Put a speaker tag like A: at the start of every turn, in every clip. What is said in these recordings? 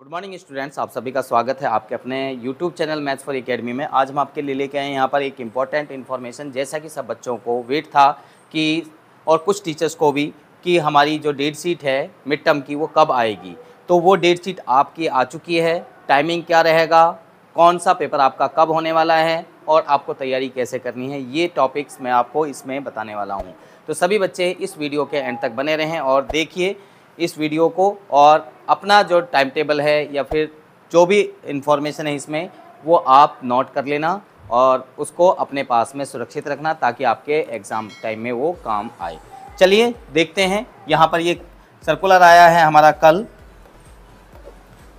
A: Good morning students, आप सभी का स्वागत है आपके अपने YouTube channel maths for academy में। आज हम आपके लिए लेके आए हैं यहाँ पर एक इम्पॉर्टेंट इन्फॉर्मेशन। जैसा कि सब बच्चों को वेट था कि और कुछ टीचर्स को भी कि हमारी जो डेट शीट है मिड टर्म की वो कब आएगी, तो वो डेट शीट आपकी आ चुकी है। टाइमिंग क्या रहेगा, कौन सा पेपर आपका कब होने वाला है और आपको तैयारी कैसे करनी है, ये टॉपिक्स मैं आपको इसमें बताने वाला हूँ। तो सभी बच्चे इस वीडियो के एंड तक बने रहें और देखिए इस वीडियो को, और अपना जो टाइम टेबल है या फिर जो भी इंफॉर्मेशन है इसमें वो आप नोट कर लेना और उसको अपने पास में सुरक्षित रखना ताकि आपके एग्ज़ाम टाइम में वो काम आए। चलिए देखते हैं। यहाँ पर ये सर्कुलर आया है हमारा कल,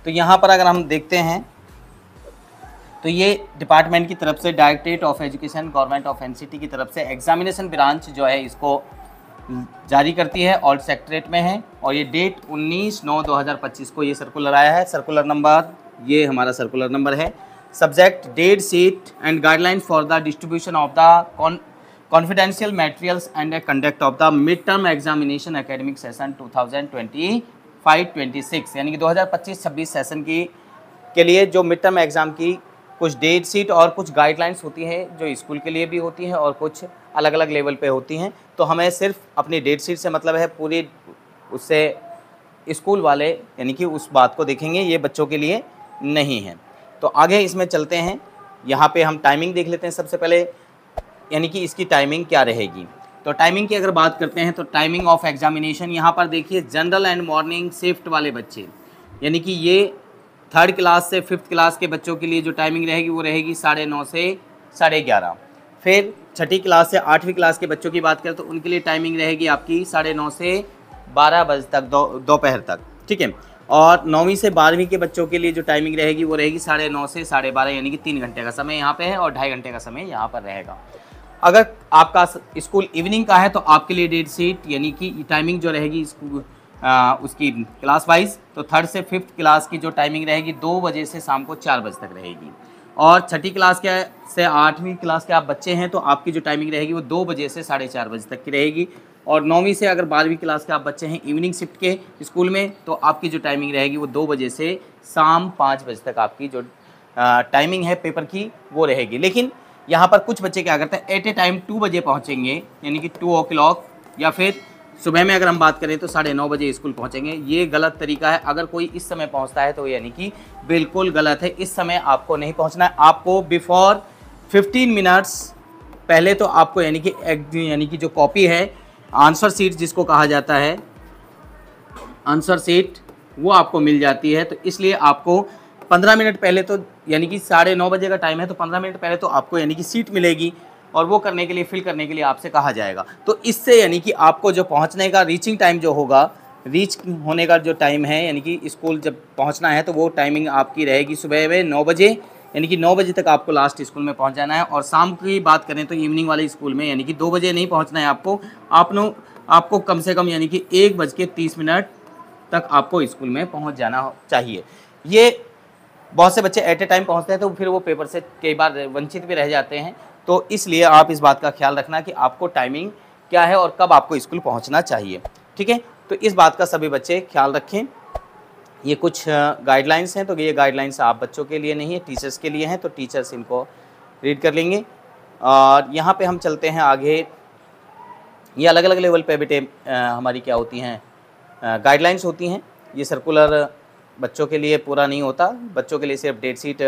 A: तो यहाँ पर अगर हम देखते हैं तो ये डिपार्टमेंट की तरफ से directorate of education government of NCT की तरफ से एग्जामिनेशन ब्रांच जो है इसको जारी करती है और सेक्रेटरीट में है। और ये डेट 19/9/2025 को ये सर्कुलर आया है। सर्कुलर नंबर, ये हमारा सर्कुलर नंबर है। Subject date sheet and guidelines for the distribution of the confidential materials and conduct of the mid term examination academic session 2025-26, यानी कि 2025-26 सेशन के लिए जो मिड टर्म एग्ज़ाम की कुछ डेट शीट और कुछ गाइडलाइंस होती हैं जो स्कूल के लिए भी होती हैं और कुछ अलग अलग लेवल पे होती हैं। तो हमें सिर्फ अपनी डेट शीट से मतलब है, पूरी उससे स्कूल वाले यानी कि उस बात को देखेंगे, ये बच्चों के लिए नहीं है। तो आगे इसमें चलते हैं। यहाँ पे हम टाइमिंग देख लेते हैं सबसे पहले, यानी कि इसकी टाइमिंग क्या रहेगी। तो टाइमिंग की अगर बात करते हैं तो टाइमिंग ऑफ एग्जामिनेशन यहाँ पर देखिए, जनरल एंड मॉर्निंग शिफ्ट वाले बच्चे, यानी कि ये 3rd क्लास से 5th क्लास के बच्चों के लिए जो टाइमिंग रहेगी वो रहेगी 9:30 से 11:30। फिर 6ठी क्लास से 8वीं क्लास के बच्चों की बात करें तो उनके लिए टाइमिंग रहेगी आपकी 9:30 से 12 बजे तक, दोपहर तक, ठीक है। और 9वीं से 12वीं के बच्चों के लिए जो टाइमिंग रहेगी वो रहेगी 9:30 से 12:30, यानी कि 3 घंटे का समय यहाँ पे है और 2.5 घंटे का समय यहाँ पर रहेगा। अगर आपका स्कूल इवनिंग का है तो आपके लिए डेट शीट यानी कि टाइमिंग जो रहेगी उसकी क्लास वाइज, तो 3rd से 5th क्लास की जो टाइमिंग रहेगी 2 बजे से शाम को 4 बजे तक रहेगी। और 6ठी क्लास के से 8वीं क्लास के आप बच्चे हैं तो आपकी जो टाइमिंग रहेगी वो 2 बजे से 4:30 बजे तक की रहेगी। और 9वीं से अगर 12वीं क्लास के आप बच्चे हैं इवनिंग शिफ्ट के स्कूल में, तो आपकी जो टाइमिंग रहेगी वो 2 बजे से शाम 5 बजे तक आपकी जो टाइमिंग है पेपर की वो रहेगी। लेकिन यहाँ पर कुछ बच्चे क्या करते हैं, एट ए टाइम 2 बजे पहुँचेंगे, यानी कि 2 o'clock, या फिर सुबह में अगर हम बात करें तो 9:30 बजे स्कूल पहुंचेंगे। ये गलत तरीका है। अगर कोई इस समय पहुंचता है तो यानी कि बिल्कुल गलत है। इस समय आपको नहीं पहुंचना है। आपको बिफोर 15 मिनट्स पहले तो आपको यानी कि जो कॉपी है, आंसर शीट जिसको कहा जाता है, आंसर शीट वो आपको मिल जाती है। तो इसलिए आपको 15 मिनट पहले तो, यानी कि 9:30 बजे का टाइम है तो 15 मिनट पहले तो आपको यानी कि सीट मिलेगी और वो करने के लिए, फिल करने के लिए आपसे कहा जाएगा। तो इससे यानी कि आपको जो पहुंचने का रीचिंग टाइम जो होगा, रीच होने का जो टाइम है, यानी कि स्कूल जब पहुंचना है तो वो टाइमिंग आपकी रहेगी सुबह में 9 बजे, यानी कि 9 बजे तक आपको लास्ट स्कूल में पहुंच जाना है। और शाम की बात करें तो इवनिंग वाले स्कूल में यानी कि 2 बजे नहीं पहुँचना है आपको कम से कम यानी कि 1:30 तक आपको स्कूल में पहुँच जाना चाहिए। ये बहुत से बच्चे एट ए टाइम पहुँचते हैं तो फिर वो पेपर से कई बार वंचित भी रह जाते हैं। तो इसलिए आप इस बात का ख्याल रखना कि आपको टाइमिंग क्या है और कब आपको स्कूल पहुंचना चाहिए, ठीक है। तो इस बात का सभी बच्चे ख्याल रखें। ये कुछ गाइडलाइंस हैं, तो ये गाइडलाइंस आप बच्चों के लिए नहीं है, टीचर्स के लिए हैं, तो टीचर्स इनको रीड कर लेंगे। और यहाँ पे हम चलते हैं आगे। ये अलग अलग लेवल पे बेटे हमारी क्या होती हैं, गाइडलाइंस होती हैं। ये सर्कुलर बच्चों के लिए पूरा नहीं होता, बच्चों के लिए सिर्फ डेट शीट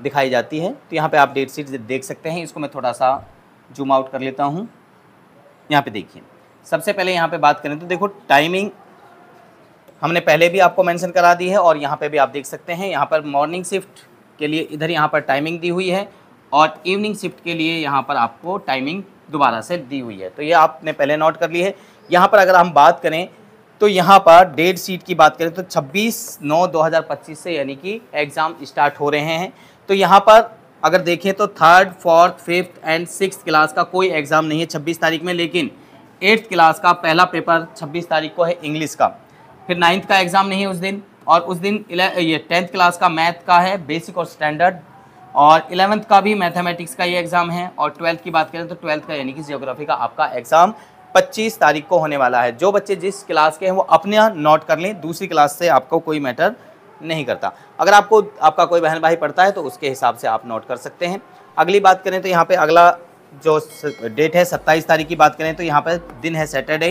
A: दिखाई जाती है। तो यहाँ पे आप डेट शीट देख सकते हैं। इसको मैं थोड़ा सा जूम आउट कर लेता हूँ। यहाँ पे देखिए, सबसे पहले यहाँ पे बात करें तो देखो टाइमिंग हमने पहले भी आपको मेंशन करा दी है और यहाँ पे भी आप देख सकते हैं। यहाँ पर मॉर्निंग शिफ्ट के लिए इधर यहाँ पर टाइमिंग दी हुई है और इवनिंग शिफ्ट के लिए यहाँ पर आपको टाइमिंग दोबारा से दी हुई है। तो ये आपने पहले नोट कर ली है। यहाँ पर अगर हम बात करें तो यहाँ पर डेट शीट की बात करें तो 26/9/2025 से यानी कि एग्ज़ाम स्टार्ट हो रहे हैं। तो यहाँ पर अगर देखें तो 3rd, 4th, 5th and 6th class का कोई एग्ज़ाम नहीं है 26 तारीख में, लेकिन 8th क्लास का पहला पेपर 26 तारीख को है इंग्लिश का। फिर 9th का एग्ज़ाम नहीं है उस दिन, और उस दिन ये 10th क्लास का मैथ का है, बेसिक और स्टैंडर्ड, और 11th का भी मैथमेटिक्स का ये एग्ज़ाम है। और 12th की बात करें तो 12th का यानी कि जियोग्राफी का आपका एग्ज़ाम 25 तारीख को होने वाला है। जो बच्चे जिस क्लास के हैं वो अपने यहाँ नोट कर लें, दूसरी क्लास से आपको कोई मैटर नहीं करता। अगर आपको आपका कोई बहन भाई पढ़ता है तो उसके हिसाब से आप नोट कर सकते हैं। अगली बात करें तो यहाँ पे अगला जो डेट है 27 तारीख की बात करें तो यहाँ पर दिन है सैटरडे,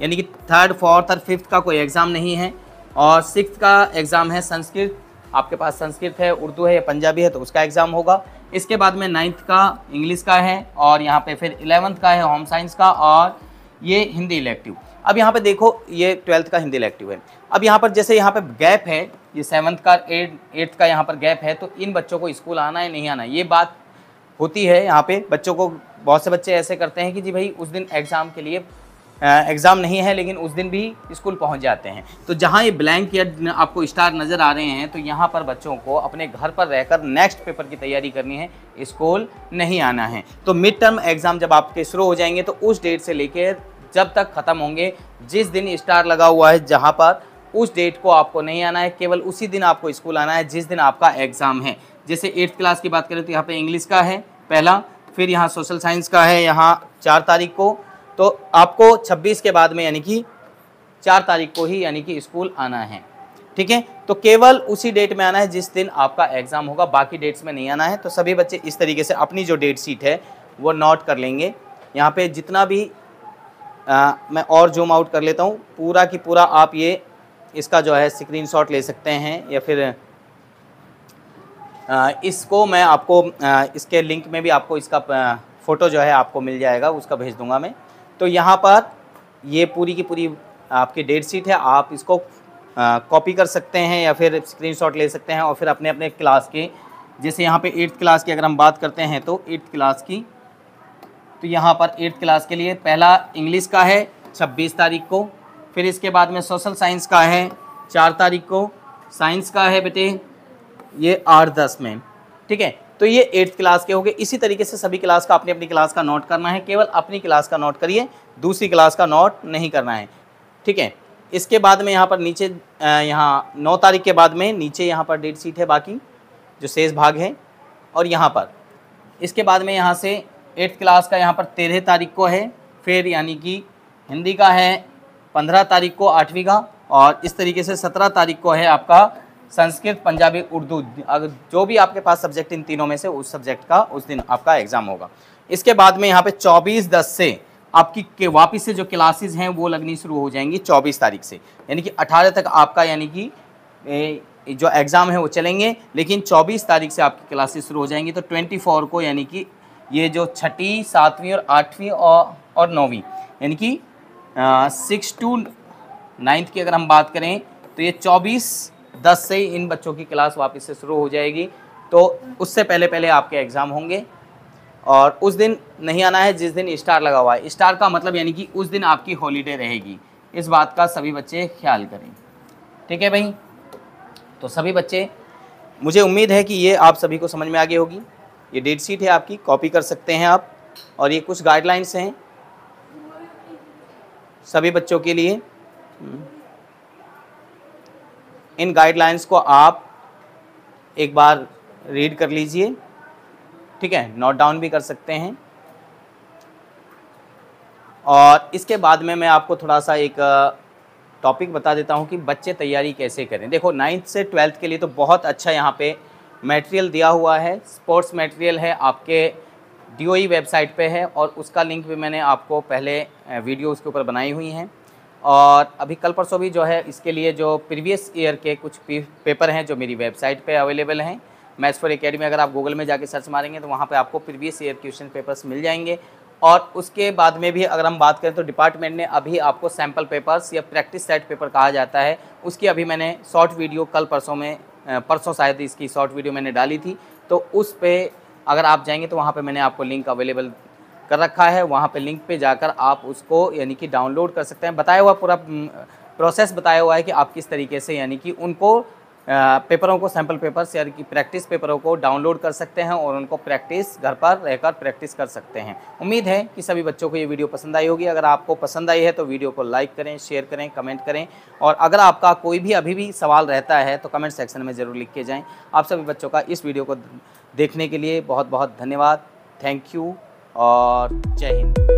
A: यानी कि 3rd, 4th और 5th का कोई एग्ज़ाम नहीं है। और 6th का एग्ज़ाम है संस्कृत, आपके पास संस्कृत है, उर्दू है या पंजाबी है तो उसका एग्ज़ाम होगा। इसके बाद में 9th का इंग्लिश का है और यहाँ पे फिर 11th का है होम साइंस का, और ये हिंदी इलेक्टिव। अब यहाँ पे देखो ये 12th का हिंदी इलेक्टिव है। अब यहाँ पर जैसे यहाँ पे गैप है, ये 7th का 8th का यहाँ पर गैप है, तो इन बच्चों को स्कूल आना है नहीं आना है, ये बात होती है। यहाँ पे बच्चों को बहुत से बच्चे ऐसे करते हैं कि जी भाई उस दिन एग्ज़ाम के लिए एग्ज़ाम नहीं है लेकिन उस दिन भी स्कूल पहुंच जाते हैं। तो जहां ये ब्लैंक या आपको स्टार नज़र आ रहे हैं तो यहां पर बच्चों को अपने घर पर रहकर नेक्स्ट पेपर की तैयारी करनी है, स्कूल नहीं आना है। तो मिड टर्म एग्ज़ाम जब आपके शुरू हो जाएंगे तो उस डेट से लेकर जब तक ख़त्म होंगे, जिस दिन स्टार लगा हुआ है जहाँ पर, उस डेट को आपको नहीं आना है, केवल उसी दिन आपको स्कूल आना है जिस दिन आपका एग्ज़ाम है। जैसे 8th क्लास की बात करें तो यहाँ पे इंग्लिश का है पहला, फिर यहाँ सोशल साइंस का है यहाँ 4 तारीख को, तो आपको 26 के बाद में यानी कि 4 तारीख को ही यानी कि स्कूल आना है। ठीक है, तो केवल उसी डेट में आना है जिस दिन आपका एग्ज़ाम होगा, बाकी डेट्स में नहीं आना है। तो सभी बच्चे इस तरीके से अपनी जो डेट शीट है वो नोट कर लेंगे। यहाँ पे जितना भी मैं और जूम आउट कर लेता हूँ, पूरा की पूरा आप ये इसका जो है स्क्रीनशॉट ले सकते हैं, या फिर इसको मैं आपको इसके लिंक में भी आपको इसका फ़ोटो जो है आपको मिल जाएगा, उसका भेज दूंगा मैं। तो यहाँ पर ये पूरी की पूरी आपकी डेट शीट है, आप इसको कॉपी कर सकते हैं या फिर स्क्रीनशॉट ले सकते हैं और फिर अपने अपने क्लास के, जैसे यहाँ पे 8th क्लास की अगर हम बात करते हैं तो 8th क्लास की, तो यहाँ पर 8th क्लास के लिए पहला इंग्लिश का है 26 तारीख को, फिर इसके बाद में सोशल साइंस का है 4 तारीख को, साइंस का है बेटे ये 8-10 में। ठीक है, तो ये 8th क्लास के हो गए। इसी तरीके से सभी क्लास का अपनी अपनी क्लास का नोट करना है, केवल अपनी क्लास का नोट करिए, दूसरी क्लास का नोट नहीं करना है। ठीक है, इसके बाद में यहाँ पर नीचे यहाँ 9 तारीख के बाद में नीचे यहाँ पर डेट शीट है, बाकी जो शेष भाग है, और यहाँ पर इसके बाद में यहाँ से 8th क्लास का यहाँ पर 13 तारीख को है, फिर यानी कि हिंदी का है 15 तारीख को 8वीं का, और इस तरीके से 17 तारीख को है आपका संस्कृत, पंजाबी, उर्दू, अगर जो भी आपके पास सब्जेक्ट इन तीनों में से उस सब्जेक्ट का उस दिन आपका एग्ज़ाम होगा। इसके बाद में यहाँ पे 24/10 से आपकी वापस से जो क्लासेस हैं वो लगनी शुरू हो जाएंगी 24 तारीख से, यानी कि 18 तक आपका यानी कि जो एग्ज़ाम है वो चलेंगे, लेकिन 24 तारीख से आपकी क्लासेस शुरू हो जाएंगी। तो 24 को यानी कि ये जो 6ठी, 7वीं और 8वीं और 9वीं यानी कि 6 to 9th की अगर हम बात करें तो ये 24/10 से इन बच्चों की क्लास वापस से शुरू हो जाएगी। तो उससे पहले पहले आपके एग्ज़ाम होंगे, और उस दिन नहीं आना है जिस दिन स्टार लगा हुआ है। स्टार का मतलब यानी कि उस दिन आपकी हॉलीडे रहेगी, इस बात का सभी बच्चे ख्याल करें। ठीक है भाई, तो सभी बच्चे, मुझे उम्मीद है कि ये आप सभी को समझ में आ गई होगी। ये डेट शीट है आपकी, कॉपी कर सकते हैं आप, और ये कुछ गाइडलाइंस हैं सभी बच्चों के लिए। इन गाइडलाइंस को आप एक बार रीड कर लीजिए, ठीक है, नोट डाउन भी कर सकते हैं। और इसके बाद में मैं आपको थोड़ा सा एक टॉपिक बता देता हूं कि बच्चे तैयारी कैसे करें। देखो 9th से 12th के लिए तो बहुत अच्छा यहाँ पे मटेरियल दिया हुआ है, स्पोर्ट्स मटेरियल है, आपके DOE वेबसाइट पे है, और उसका लिंक भी मैंने आपको पहले वीडियो उसके ऊपर बनाई हुई हैं। और अभी कल परसों भी जो है इसके लिए जो प्रीवियस ईयर के कुछ पेपर हैं जो मेरी वेबसाइट पे अवेलेबल हैं, मैथ्स फॉर एकेडमी, अगर आप गूगल में जाके सर्च मारेंगे तो वहाँ पे आपको प्रीवियस ईयर क्वेश्चन पेपर्स मिल जाएंगे। और उसके बाद में भी अगर हम बात करें तो डिपार्टमेंट ने अभी आपको सैम्पल पेपर्स या प्रैक्टिस सेट पेपर कहा जाता है, उसकी अभी मैंने शॉर्ट वीडियो कल परसों में परसों शायद इसकी शॉर्ट वीडियो मैंने डाली थी, तो उस पर अगर आप जाएंगे तो वहाँ पे मैंने आपको लिंक अवेलेबल कर रखा है, वहाँ पे लिंक पे जाकर आप उसको यानी कि डाउनलोड कर सकते हैं। बताया हुआ पूरा प्रोसेस बताया हुआ है कि आप किस तरीके से यानी कि उनको पेपरों को, सैम्पल पेपर्स यानी कि प्रैक्टिस पेपरों को डाउनलोड कर सकते हैं और उनको प्रैक्टिस घर पर रहकर प्रैक्टिस कर सकते हैं। उम्मीद है कि सभी बच्चों को ये वीडियो पसंद आई होगी। अगर आपको पसंद आई है तो वीडियो को लाइक करें, शेयर करें, कमेंट करें, और अगर आपका कोई भी अभी भी सवाल रहता है तो कमेंट सेक्शन में ज़रूर लिख के जाएँ। आप सभी बच्चों का इस वीडियो को देखने के लिए बहुत बहुत धन्यवाद। थैंक यू और जय हिंद।